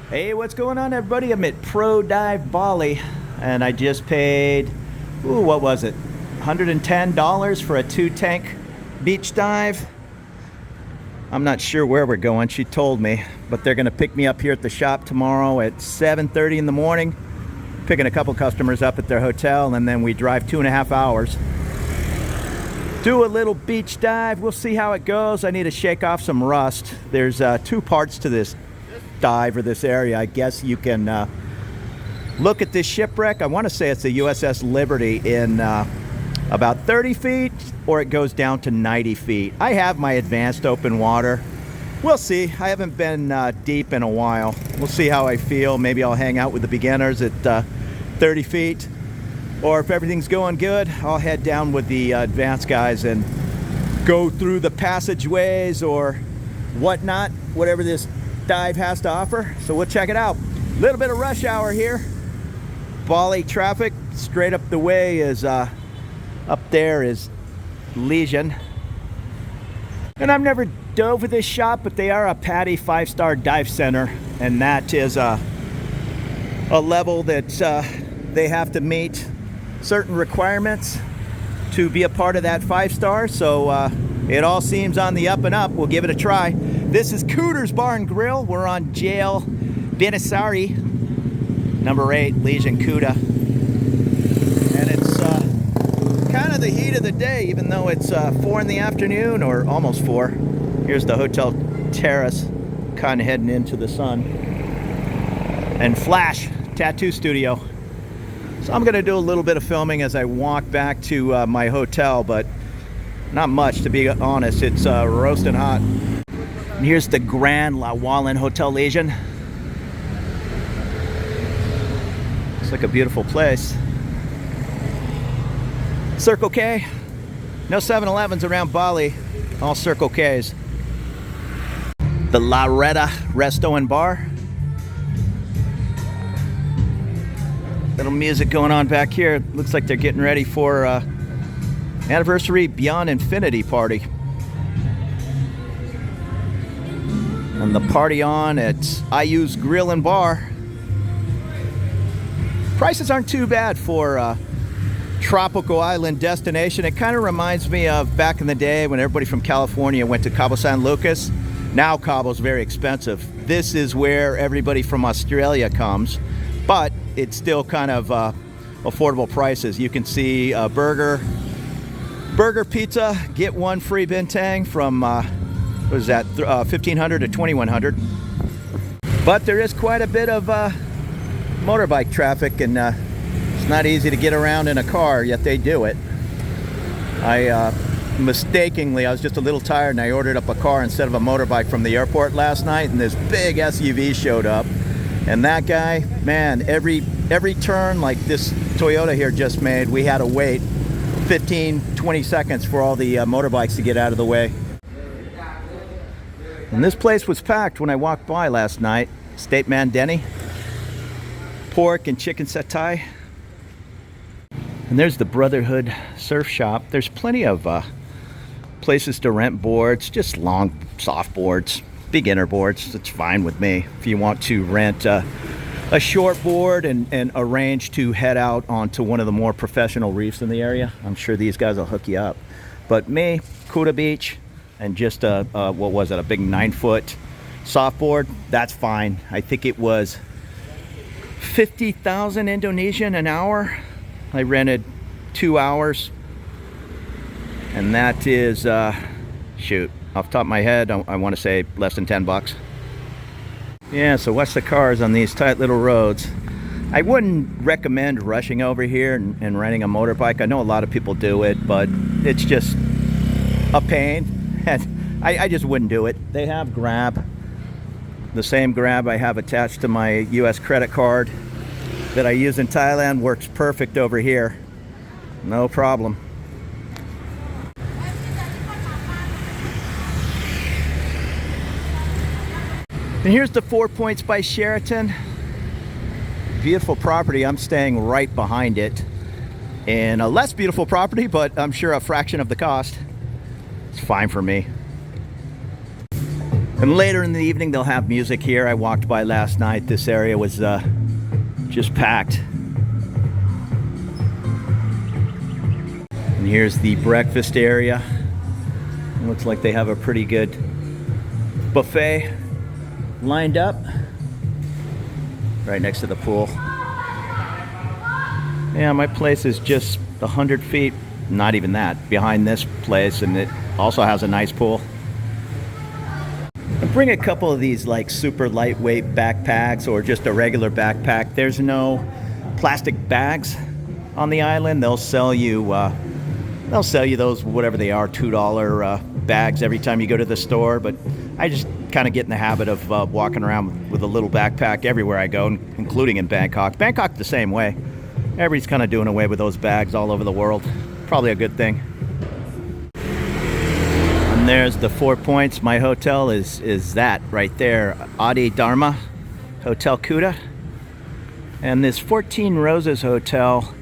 Hey, what's going on, everybody? I'm at Pro Dive Bali, and I just paid, what was it? $110 for a 2-tank beach dive. I'm not sure where we're going, she told me, but they're gonna pick me up here at the shop tomorrow at 7:30 in the morning, picking a couple customers up at their hotel, and then we drive 2.5 hours. Do a little beach dive. We'll see how it goes. I need to shake off some rust. There's two parts to this dive, or this area. I guess you can look at this shipwreck. I want to say it's the USS Liberty in about 30 feet, or it goes down to 90 feet. I have my advanced open water. We'll see. I haven't been deep in a while. We'll see how I feel. Maybe I'll hang out with the beginners at 30 feet. Or if everything's going good, I'll head down with the advanced guys and go through the passageways or whatnot, whatever this dive has to offer. So we'll check it out. A little bit of rush hour here. Bali traffic. Straight up the way is, up there is Legian. And I've never dove with this shop, but they are a PADI 5-star dive center. And that is a level that they have to meet certain requirements to be a part of that 5-star. So it all seems on the up and up. We'll give it a try. This is Cooter's Bar and Grill. We're on Jail Benisari, number 8, Legian Kuta. And it's kind of the heat of the day, even though it's 4 in the afternoon, or almost 4. Here's the hotel terrace, kind of heading into the sun. And Flash Tattoo Studio. So I'm gonna do a little bit of filming as I walk back to my hotel, but not much, to be honest. It's roasting hot. And here's the Grand La Wallen Hotel Legian. Looks like a beautiful place. Circle K. No 7-Elevens around Bali, all Circle Ks. The La Retta Resto and Bar. Little music going on back here. Looks like they're getting ready for anniversary Beyond Infinity party. And the party on at IU's Grill and Bar. Prices aren't too bad for a tropical island destination. It kind of reminds me of back in the day when everybody from California went to Cabo San Lucas. Now Cabo's very expensive. This is where everybody from Australia comes, but it's still kind of affordable prices. You can see burger pizza, get one free bintang from what is that, 1,500 to 2,100. But there is quite a bit of motorbike traffic, and it's not easy to get around in a car, yet they do it. I mistakenly, I was just a little tired, and I ordered up a car instead of a motorbike from the airport last night, and this big SUV showed up. And that guy, man, every turn like this Toyota here just made, we had to wait 15-20 seconds for all the motorbikes to get out of the way. And this place was packed when I walked by last night. State Man Denny, pork and chicken satay. And there's the Brotherhood Surf Shop. There's plenty of places to rent boards, just long soft boards, beginner boards. It's fine with me. If you want to rent a short board and arrange to head out onto one of the more professional reefs in the area, I'm sure these guys will hook you up. But me, Kuta Beach, and just what was it, a big 9-foot softboard, that's fine. I think it was 50,000 Indonesian an hour. I rented 2 hours, and that is shoot, off the top of my head, I want to say less than 10 bucks. Yeah, so watch the cars on these tight little roads. I wouldn't recommend rushing over here and renting a motorbike. I know a lot of people do it, but it's just a pain. And I just wouldn't do it. They have Grab. The same Grab I have attached to my US credit card that I use in Thailand works perfect over here. No problem. And here's the 4 Points by Sheraton. Beautiful property. I'm staying right behind it. And a less beautiful property, but I'm sure a fraction of the cost. It's fine for me. And later in the evening, they'll have music here. I walked by last night. This area was just packed. And here's the breakfast area. It looks like they have a pretty good buffet lined up right next to the pool. Yeah, my place is just 100 feet, not even that, behind this place, and it also has a nice pool. I bring a couple of these like super lightweight backpacks or just a regular backpack. There's no plastic bags on the island. They'll sell you those, whatever they are, $2 bags every time you go to the store. But I just kind of get in the habit of walking around with a little backpack everywhere I go, including in Bangkok. Bangkok the same way. Everybody's kind of doing away with those bags all over the world. Probably a good thing. And there's the 4 Points. My hotel is that right there, Adi Dharma Hotel Kuta. And this 14 Roses Hotel,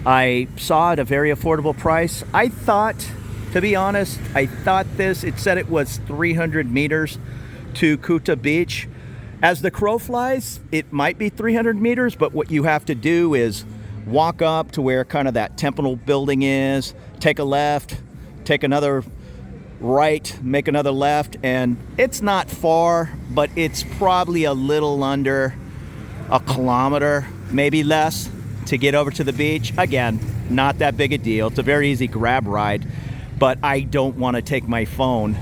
I saw at a very affordable price. I thought, to be honest, it said it was 300 meters to Kuta Beach. As the crow flies, it might be 300 meters, but what you have to do is walk up to where kind of that temple building is, take a left, take another right, make another left, and it's not far, but it's probably a little under a kilometer, maybe less, to get over to the beach. Again, not that big a deal. It's a very easy grab ride, but I don't want to take my phone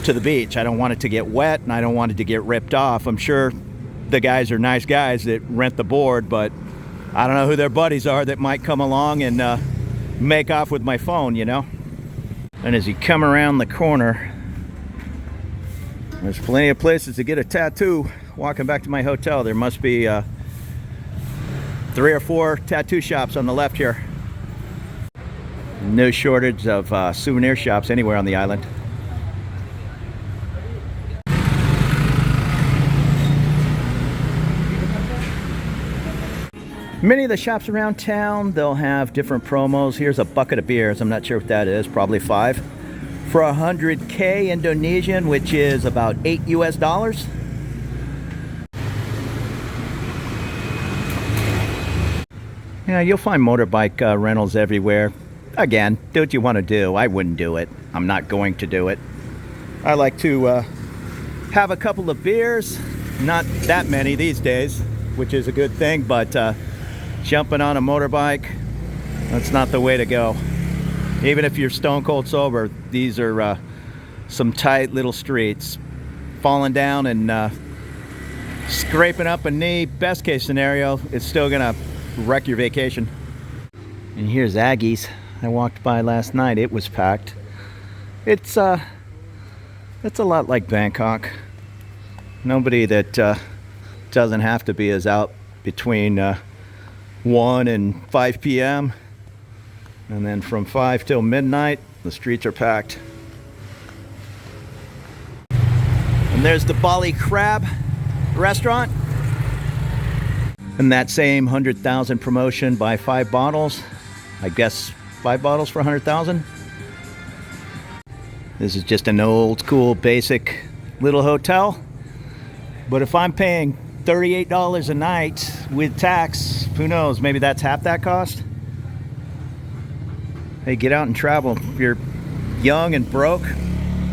to the beach. I don't want it to get wet, and I don't want it to get ripped off. I'm sure the guys are nice guys that rent the board, but I don't know who their buddies are that might come along and make off with my phone, you know? And as you come around the corner, there's plenty of places to get a tattoo. Walking back to my hotel, there must be 3 or 4 tattoo shops on the left here. No shortage of souvenir shops anywhere on the island. Many of the shops around town, they'll have different promos. Here's a bucket of beers. I'm not sure what that is, probably 5. For 100K Indonesian, which is about $8 US. Yeah, you'll find motorbike rentals everywhere. Again, do what you want to do. I wouldn't do it. I'm not going to do it. I like to have a couple of beers. Not that many these days, which is a good thing, but jumping on a motorbike, that's not the way to go. Even if you're stone cold sober, these are some tight little streets. Falling down and scraping up a knee, best case scenario, it's still gonna wreck your vacation. And here's Aggie's. I walked by last night. It was packed. It's a lot like Bangkok. Nobody that doesn't have to be is out between 1 and 5 p.m. And then from 5 till midnight, the streets are packed. And there's the Bali Crab restaurant. And that same 100,000 promotion, buy 5 bottles. I guess 5 bottles for 100,000. This is just an old school basic little hotel. But if I'm paying $38 a night with tax, who knows, maybe that's half that cost. Hey, get out and travel. If you're young and broke,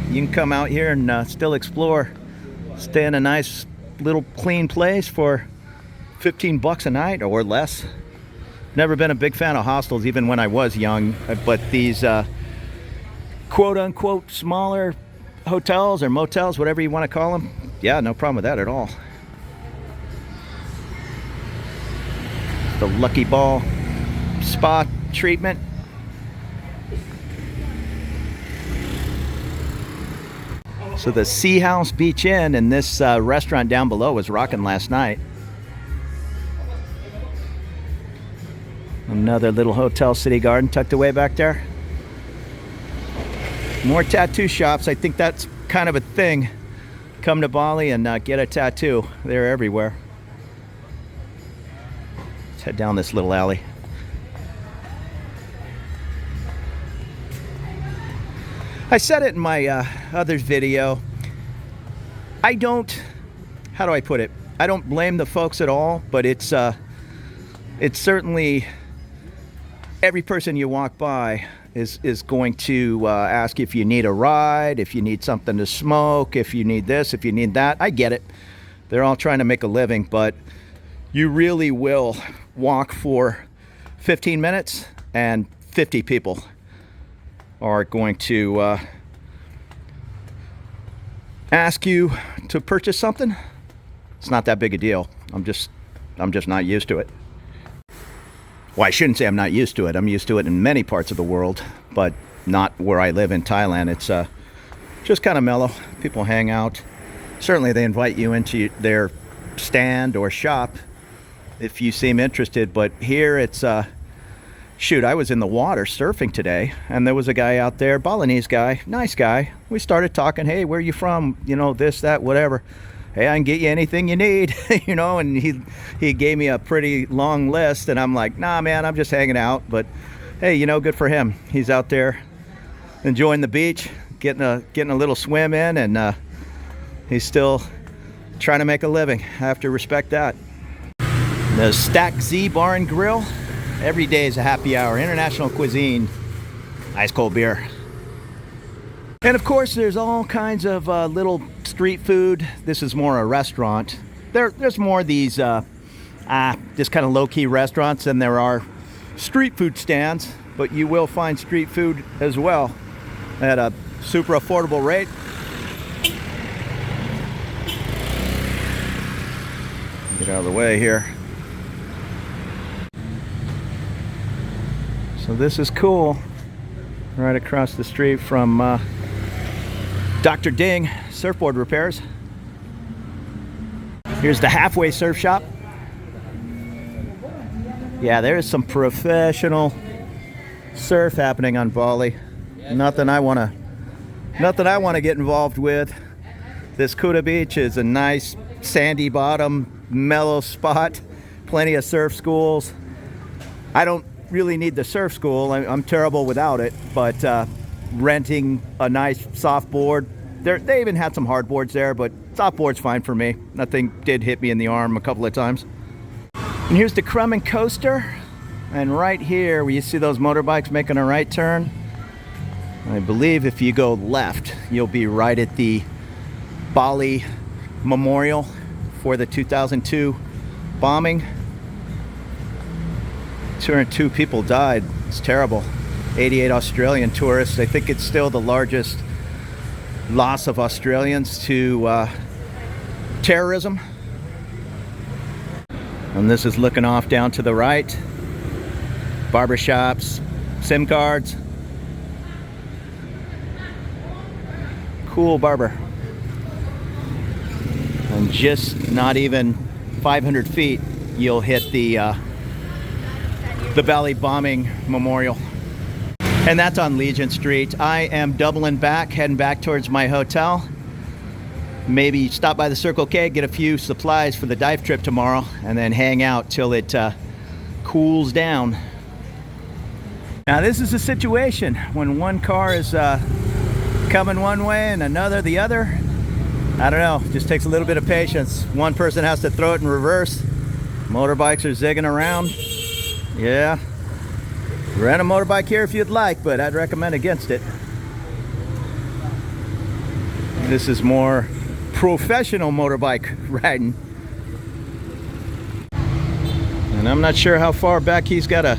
you can come out here and still explore. Stay in a nice little clean place for $15 a night or less. Never been a big fan of hostels even when I was young, but these quote-unquote smaller hotels or motels, whatever you want to call them, yeah, no problem with that at all. The Lucky Ball spa treatment. So the Sea House Beach Inn and this restaurant down below was rocking last night. Another little hotel city garden tucked away back there. More tattoo shops. I think that's kind of a thing. Come to Bali and get a tattoo. They're everywhere. Let's head down this little alley. I said it in my other video. I don't, how do I put it? I don't blame the folks at all, but it's certainly, every person you walk by is going to ask if you need a ride, if you need something to smoke, if you need this, if you need that. I get it. They're all trying to make a living, but you really will walk for 15 minutes and 50 people are going to ask you to purchase something. It's not that big a deal. I'm just not used to it. Well, I shouldn't say I'm not used to it. I'm used to it in many parts of the world, but not where I live in Thailand. It's just kind of mellow. People hang out. Certainly they invite you into their stand or shop if you seem interested, but here it's shoot, I was in the water surfing today, and there was a guy out there, Balinese guy, nice guy. We started talking, hey, where are you from? You know, this, that, whatever. Hey, I can get you anything you need, you know, and he gave me a pretty long list, and I'm like, nah, man, I'm just hanging out. But hey, you know, good for him. He's out there enjoying the beach, getting a little swim in, and he's still trying to make a living. I have to respect that. The Stack Z Bar and Grill. Every day is a happy hour. International cuisine. Ice cold beer. And of course, there's all kinds of little street food. This is more a restaurant. There's more of these just kind of low-key restaurants than there are street food stands. But you will find street food as well at a super affordable rate. Get out of the way here. So this is cool. Right across the street from Dr. Ding Surfboard Repairs. Here's the Halfway Surf Shop. Yeah, there is some professional surf happening on Bali. Nothing I want to get involved with. This Kuta Beach is a nice sandy bottom, mellow spot. Plenty of surf schools. I don't really need the surf school. I'm terrible without it, but renting a nice soft board. They even had some hard boards there, but soft board's fine for me. Nothing did hit me in the arm a couple of times. And here's the Crumman Coaster. And right here, where you see those motorbikes making a right turn, I believe if you go left, you'll be right at the Bali Memorial for the 2002 bombing. 202 people died. It's terrible. 88 Australian tourists. I think it's still the largest loss of Australians to terrorism. And this is looking off down to the right. Barbershops, SIM cards. Cool barber. And just not even 500 feet, you'll hit the Bali bombing memorial. And that's on Legian Street. I am doubling back, heading back towards my hotel. Maybe stop by the Circle K, get a few supplies for the dive trip tomorrow, and then hang out till it cools down. Now this is a situation when one car is coming one way and another the other. I don't know, just takes a little bit of patience. One person has to throw it in reverse. Motorbikes are zigging around. Yeah, rent a motorbike here if you'd like, but I'd recommend against it. This is more professional motorbike riding. And I'm not sure how far back he's got to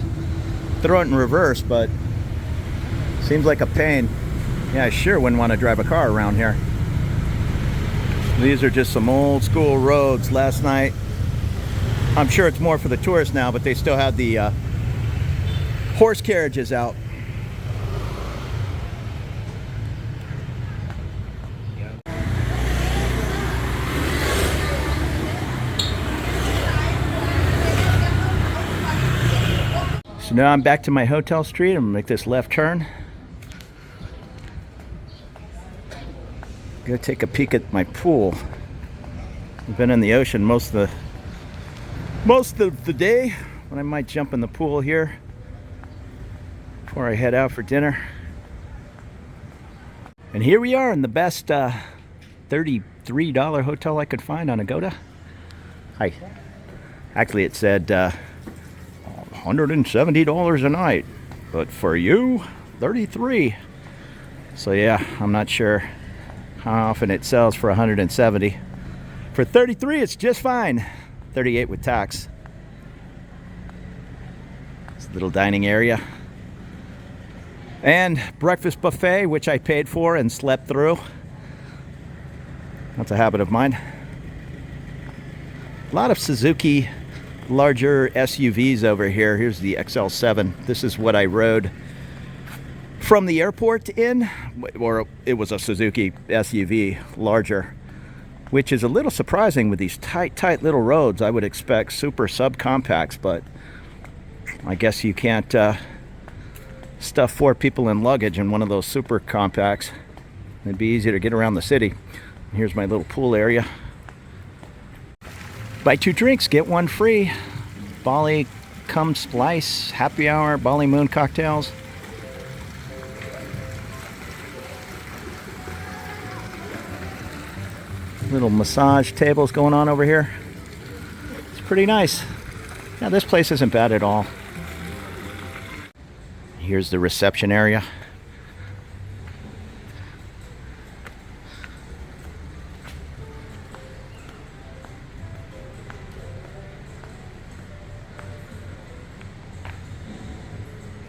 throw it in reverse, but seems like a pain. Yeah, I sure wouldn't want to drive a car around here. These are just some old school roads. Last night, I'm sure it's more for the tourists now, but they still had the horse carriages out. So now I'm back to my hotel street. I'm gonna make this left turn. Gonna take a peek at my pool. I've been in the ocean most of the day, but I might jump in the pool here before I head out for dinner. And here we are in the best 30 $33 hotel I could find on Agoda. Hi. Actually, it said $170 a night, but for you, $33. So yeah, I'm not sure how often it sells for $170. For $33, it's just fine. $38 with tax. It's a little dining area. And breakfast buffet, which I paid for and slept through. That's a habit of mine. A lot of Suzuki larger SUVs over here. Here's the XL7. This is what I rode from the airport in, or it was a Suzuki SUV, larger, which is a little surprising with these tight little roads. I would expect super subcompacts, but I guess you can't stuff 4 people in luggage in one of those super compacts. It'd be easier to get around the city. Here's my little pool area. Buy 2 drinks, get 1 free. Bali Come Splice, happy hour, Bali Moon cocktails. Little massage tables going on over here. It's pretty nice. Yeah, this place isn't bad at all. Here's the reception area.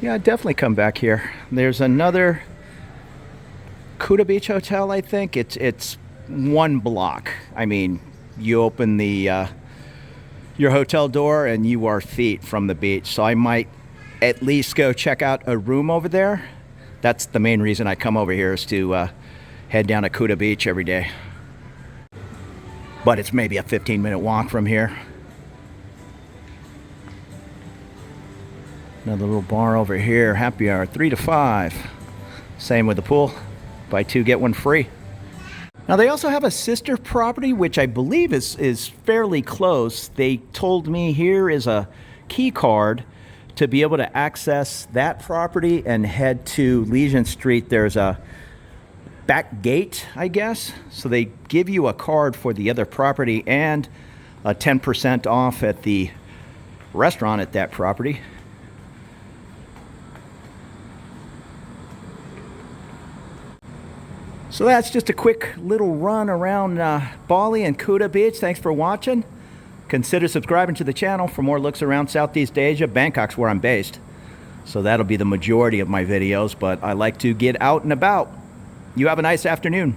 Yeah, I'd definitely come back here. There's another Kuta Beach Hotel, I think. It's 1 block. I mean, you open the your hotel door and you are feet from the beach. So I might at least go check out a room over there. That's the main reason I come over here, is to head down to Kuta Beach every day. But it's maybe a 15-minute walk from here. Another little bar over here, happy hour, 3 to 5. Same with the pool, buy 2, get 1 free. Now they also have a sister property, which I believe is fairly close. They told me here is a key card to be able to access that property and head to Legian Street. There's a back gate, I guess. So they give you a card for the other property and a 10% off at the restaurant at that property. So that's just a quick little run around Bali and Kuta Beach. Thanks for watching. Consider subscribing to the channel for more looks around Southeast Asia. Bangkok's where I'm based, so that'll be the majority of my videos, but I like to get out and about. You have a nice afternoon.